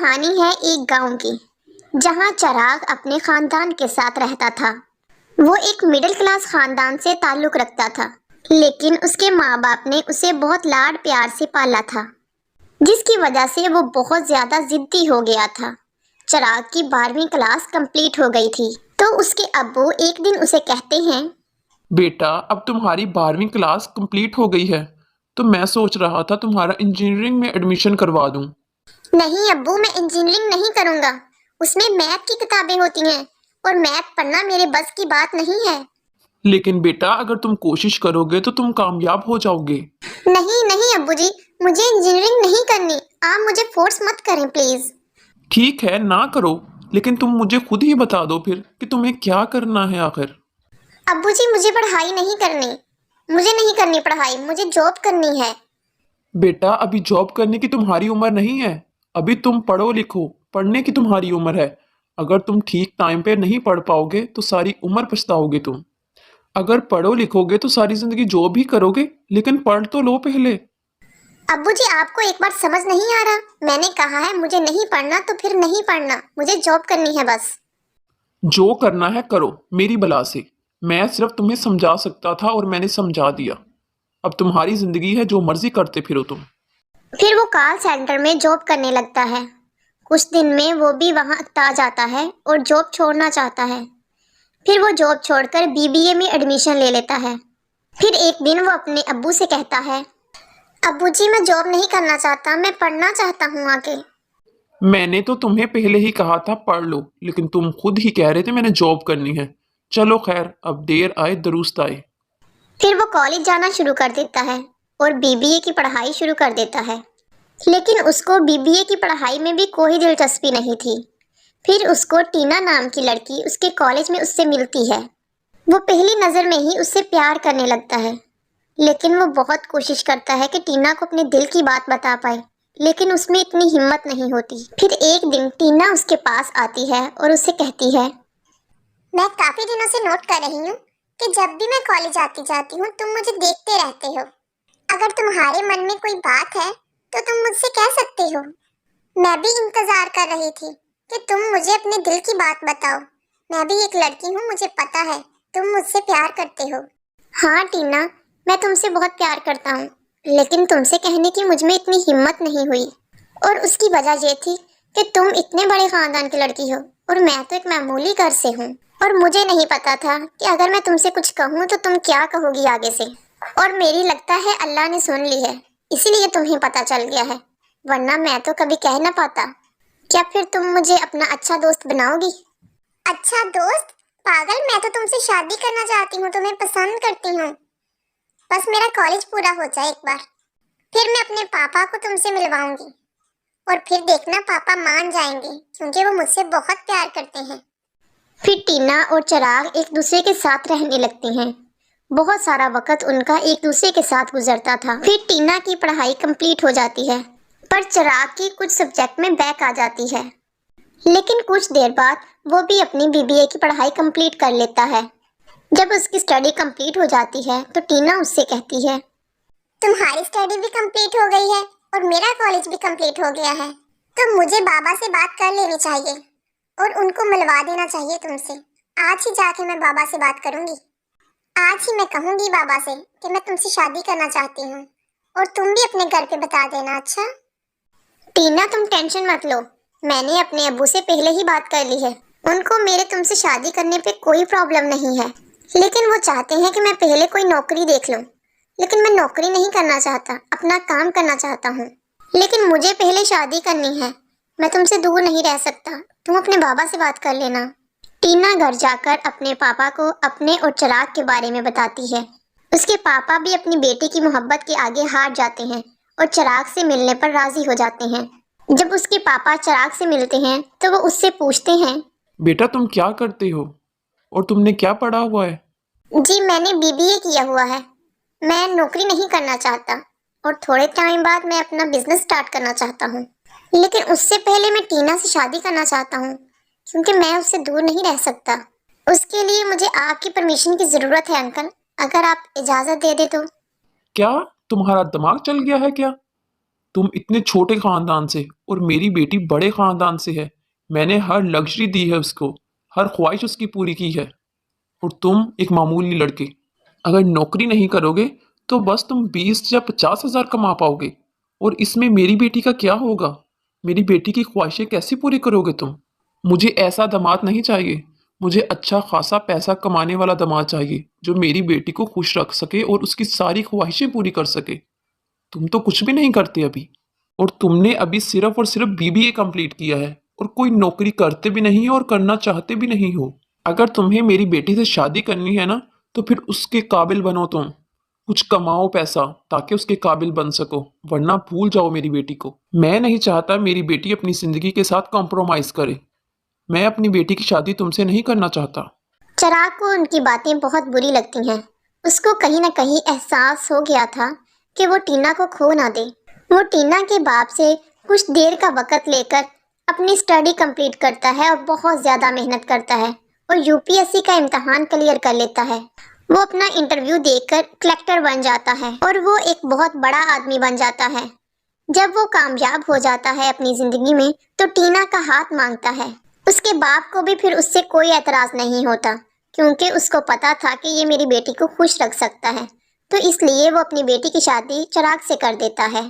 कहानी है एक गांव की, जहां चिराग अपने खानदान के साथ रहता था। वो एक मिडिल क्लास खानदान से ताल्लुक रखता था, लेकिन उसके माँ बाप ने उसे बहुत लाड प्यार से पाला था, जिसकी वजह से वो बहुत ज्यादा जिद्दी हो गया था। चिराग की 12वीं क्लास कंप्लीट हो गई थी, तो उसके अब्बू एक दिन उसे कहते हैं, बेटा, अब तुम्हारी 12वीं क्लास कंप्लीट हो गई है, तो मैं सोच रहा था तुम्हारा इंजीनियरिंग में एडमिशन करवा दूं। नहीं अब्बू, मैं इंजीनियरिंग नहीं करूँगा। उसमें मैथ की किताबें होती हैं और मैथ पढ़ना मेरे बस की बात नहीं है। लेकिन बेटा, अगर तुम कोशिश करोगे तो तुम कामयाब हो जाओगे। नहीं नहीं अब्बू जी, मुझे इंजीनियरिंग नहीं करनी। आप मुझे फोर्स मत करें प्लीज। ठीक है, ना करो, लेकिन तुम मुझे खुद ही बता दो फिर कि तुम्हें क्या करना है आखिर। अब्बू जी, मुझे पढ़ाई नहीं करनी। मुझे नहीं करनी पढ़ाई, मुझे जॉब करनी है। बेटा, अभी जॉब करने की तुम्हारी उम्र नहीं है। अभी तुम पढ़ो लिखो, पढ़ने की तुम्हारी उम्र है। अगर तुम ठीक टाइम पे नहीं पढ़ पाओगे तो सारी उम्र पछताओगे तुम। अगर पढ़ो लिखोगे तो सारी जिंदगी जॉब ही करोगे, लेकिन पढ़ तो लो पहले। अब्बू जी, आपको एक बार समझ नहीं आ रहा? मैंने कहा है मुझे नहीं पढ़ना तो फिर नहीं पढ़ना, मुझे जॉब करनी है बस। जो करना है करो, मेरी बला से। मैं सिर्फ तुम्हें समझा सकता था और मैंने समझा दिया। अब तुम्हारी जिंदगी है, जो मर्जी करते फिरो तुम। फिर वो कॉल सेंटर में जॉब करने लगता है। कुछ दिन में वो भी वहाँ अकता जाता है और जॉब छोड़ना चाहता है। फिर वो जॉब छोड़कर बीबीए में एडमिशन ले लेता है। फिर एक दिन वो अपने अब्बू से कहता है, अब्बू जी, मैं जॉब नहीं करना चाहता, मैं पढ़ना चाहता हूँ आगे। मैंने तो तुम्हें पहले ही कहा था पढ़ लो, लेकिन तुम खुद ही कह रहे थे मैंने जॉब करनी है। चलो खैर, अब देर आए दुरुस्त आए। फिर वो कॉलेज जाना शुरू कर देता है और बीबीए की पढ़ाई शुरू कर देता है। लेकिन उसको बीबीए की पढ़ाई में भी कोई दिलचस्पी नहीं थी। फिर उसको टीना नाम की लड़की उसके कॉलेज में उससे मिलती है। वो पहली नज़र में ही उससे प्यार करने लगता है, लेकिन वो बहुत कोशिश करता है कि टीना को अपने दिल की बात बता पाए, लेकिन उसमें इतनी हिम्मत नहीं होती। फिर एक दिन टीना उसके पास आती है और उससे कहती है, मैं काफी दिनों से नोट कर रही हूँ कि जब भी मैं कॉलेज आती जाती हूँ तुम मुझे देखते रहते हो। अगर तुम्हारे मन में कोई बात है तो तुम मुझसे कह सकते हो। मैं भी इंतजार कर रही थी कि तुम मुझे अपने दिल की बात बताओ। मैं भी एक लड़की हूँ, मुझे पता है तुम मुझसे प्यार करते हो। हाँ टीना, मैं तुमसे बहुत प्यार करता हूँ, लेकिन तुमसे कहने की मुझ में इतनी हिम्मत नहीं हुई। और उसकी वजह ये थी कि तुम इतने बड़े खानदान की लड़की हो और मैं तो एक मामूली घर से हूँ। और मुझे नहीं पता था कि अगर मैं तुमसे कुछ कहूँ तो तुम क्या कहोगी आगे से। और मेरी लगता है अल्लाह ने सुन ली है, इसीलिए तुम्हें पता चल गया है, वरना मैं तो कभी कह ना पाता। क्या फिर तुम मुझे अपना अच्छा दोस्त बनाओगी? अच्छा दोस्त? पागल, मैं तो तुमसे शादी करना चाहती हूँ, तुम्हें पसंद करती हूँ। बस मेरा कॉलेज पूरा हो जाए एक बार, फिर मैं अपने पापा को तुमसे मिलवाऊंगी और फिर देखना पापा मान जाएंगे, क्योंकि वो मुझसे बहुत प्यार करते हैं। फिर टीना और चिराग एक दूसरे के साथ रहने लगते हैं। बहुत सारा वक्त उनका एक दूसरे के साथ गुजरता था। फिर टीना की पढ़ाई कंप्लीट हो जाती है, पर चिराग की कुछ सब्जेक्ट में बैक आ जाती है। लेकिन कुछ देर बाद वो भी अपनी बीबीए की पढ़ाई कंप्लीट कर लेता है। जब उसकी स्टडी कंप्लीट हो जाती है तो टीना उससे कहती है, तुम्हारी स्टडी भी कंप्लीट हो गई है और मेरा कॉलेज भी कंप्लीट हो गया है, तो मुझे बाबा से बात कर लेनी चाहिए और उनको मिलवा देना चाहिए तुमसे। आज ही जाके मैं बाबा से बात करूंगी। आज ही मैं कहूंगी बाबा से कि मैं तुमसे शादी करना चाहती हूँ और तुम भी अपने घर पे बता देना। अच्छा टीना, तुम टेंशन मत लो, मैंने अपने अब्बू से पहले ही बात कर ली है। उनको मेरे तुमसे शादी करने पे कोई प्रॉब्लम नहीं है, लेकिन वो चाहते हैं कि मैं पहले कोई नौकरी देख लूं। लेकिन मैं नौकरी नहीं करना चाहता, अपना काम करना चाहता हूँ। लेकिन मुझे पहले शादी करनी है, मैं तुमसे दूर नहीं रह सकता, तुम अपने बाबा से बात कर लेना। टीना घर जाकर अपने पापा को अपने और चिराग के बारे में बताती है। उसके पापा भी अपनी बेटी की मोहब्बत के आगे हार जाते हैं और चिराग से मिलने पर राजी हो जाते हैं। जब उसके पापा चिराग से मिलते हैं तो वो उससे पूछते हैं, बेटा, तुम क्या करते हो और तुमने क्या पढ़ा हुआ है? जी मैंने बीबीए किया हुआ है, मैं नौकरी नहीं करना चाहता और थोड़े टाइम बाद मैं अपना बिजनेस स्टार्ट करना चाहता हूँ। लेकिन उससे पहले मैं टीना से शादी करना चाहता हूँ, क्योंकि मैं उससे दूर नहीं रह सकता। उसके लिए मुझे आपकी परमिशन की ज़रूरत है अंकल, अगर आप इजाज़त दे दे तो। क्या तुम्हारा दिमाग चल गया है क्या? तुम इतने छोटे खानदान से और मेरी बेटी बड़े खानदान से है। मैंने हर लग्जरी दी है उसको, हर ख्वाहिश उसकी पूरी की है। और तुम एक मामूली लड़के, अगर नौकरी नहीं करोगे तो बस तुम 20 या 50 हज़ार कमा पाओगे। और इसमें मेरी बेटी का क्या होगा? मेरी बेटी की ख्वाहिशें कैसे पूरी करोगे तुम? मुझे ऐसा दामाद नहीं चाहिए। मुझे अच्छा खासा पैसा कमाने वाला दामाद चाहिए जो मेरी बेटी को खुश रख सके और उसकी सारी ख्वाहिशें पूरी कर सके। तुम तो कुछ भी नहीं करते अभी, और तुमने अभी सिर्फ और सिर्फ बीबीए कंप्लीट किया है और कोई नौकरी करते भी नहीं हो और करना चाहते भी नहीं हो। अगर तुम्हें मेरी बेटी से शादी करनी है ना, तो फिर उसके काबिल बनो। तुम कुछ कमाओ पैसा ताकि उसके काबिल बन सको, वरना भूल जाओ मेरी बेटी को। मैं नहीं चाहता मेरी बेटी अपनी जिंदगी के साथ कॉम्प्रोमाइज करे। मैं अपनी बेटी की शादी तुमसे नहीं करना चाहता। चिराग को उनकी बातें बहुत बुरी लगती हैं। उसको कहीं ना कहीं एहसास हो गया था कि वो टीना को खो ना दे। वो टीना के बाप से कुछ देर का वक़्त लेकर अपनी स्टडी कंप्लीट करता है और बहुत ज़्यादा मेहनत करता है और यूपीएससी का इम्तहान क्लियर कर लेता है। वो अपना इंटरव्यू देकर कलेक्टर बन जाता है और वो एक बहुत बड़ा आदमी बन जाता है। जब वो कामयाब हो जाता है अपनी ज़िंदगी में तो टीना का हाथ मांगता है। उसके बाप को भी फिर उससे कोई एतराज़ नहीं होता, क्योंकि उसको पता था कि ये मेरी बेटी को खुश रख सकता है। तो इसलिए वो अपनी बेटी की शादी चिराग से कर देता है।